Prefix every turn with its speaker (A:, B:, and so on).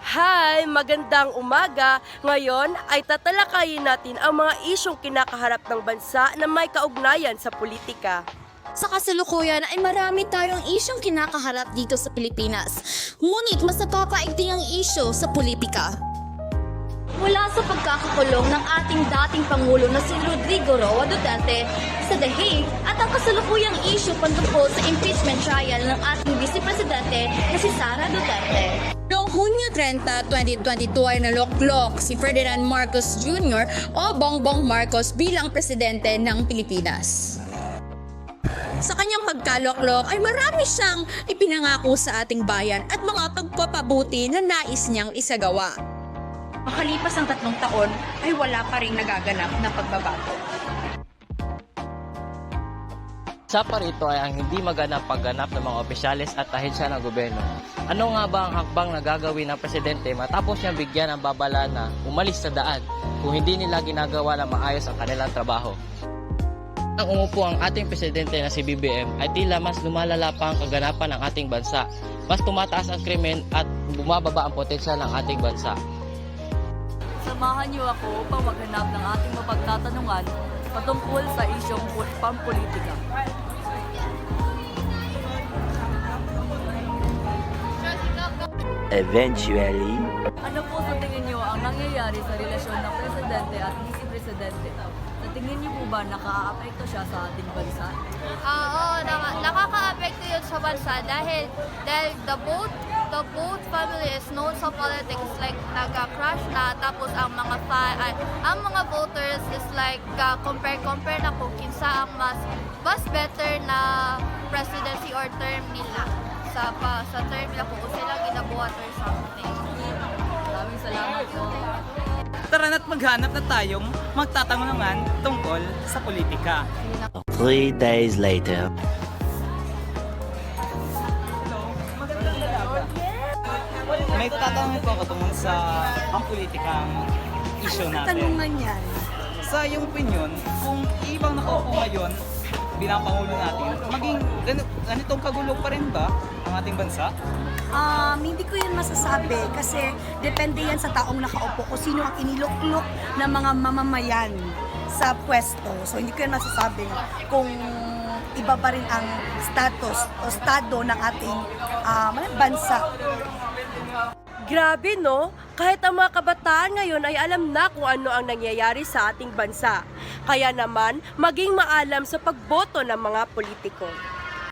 A: Hi! Magandang umaga! Ngayon ay tatalakayin natin ang mga isyong kinakaharap ng bansa na may kaugnayan sa politika.
B: Sa kasalukuyan ay marami tayong isyong kinakaharap dito sa Pilipinas. Ngunit mas napakaigting ang isyo sa politika. Mula sa pagkakakulong ng ating dating Pangulo na si Rodrigo Roa Duterte sa The Hague at ang kasalukuyang isyu patungkol sa impeachment trial ng ating Vice Presidente na si Sara Duterte. Noong Hunyo 30, 2022 ay naloklok si Ferdinand Marcos Jr. o Bongbong Marcos bilang presidente ng Pilipinas. Sa kanyang pagkaloklok ay marami siyang ipinangako sa ating bayan at mga pagpapabuti na nais niyang isagawa.
C: Makalipas ang 3 taon ay wala pa rin nagaganap na pagbabago.
D: Isa pa rito ay ang hindi magandang pagganap ng mga opisyalis at ahensya ng gobyerno. Ano nga ba ang hakbang na gagawin ng presidente matapos niyang bigyan ng babala na umalis sa daan kung hindi nila ginagawa na maayos ang kanilang trabaho? Ang umupo ang ating presidente na si BBM ay tila mas lumalala pa ang kaganapan ng ating bansa. Mas tumataas ang krimen at bumababa ang potensyal ng ating bansa.
E: Samahan niyo ako upang maghanap ng ating mapagtatanungan patungkol sa isyong pampolitika.
F: Eventually,
E: Ano po sa tingin niyo ang nangyayari sa relasyon ng presidente at vice-presidente? Sa tingin niyo po ba nakaaapekto siya sa ating bansa?
G: Oo, nakaka-apekto yun sa bansa dahil the both family is known sa politics, like nagka-crush na, tapos ang mga voters is like compare na kung kinsa ang mas better na presidency or term nila sa term nila kung sila ginabuhat or something.
E: Maraming salamat po.
H: Tara na't maghanap na tayong magtatanungan tungkol sa politika.
F: 3 days later.
H: May tatanungin ko tungkol sa ang politikang issue natin.
A: Tanungan yan.
H: Sa iyong opinion, kung ibang nakaupo ngayon bilang Pangulo natin, maging ganitong kagulo pa rin ba ang ating bansa?
I: Hindi ko yun masasabi kasi depende yan sa taong nakaupo kung sino ang iniluklok ng mga mamamayan sa pwesto. So hindi ko yan masasabi kung iba pa rin ang status o estado ng ating bansa.
A: Grabe no? Kahit ang mga kabataan ngayon ay alam na kung ano ang nangyayari sa ating bansa. Kaya naman, maging maalam sa pagboto ng mga politiko.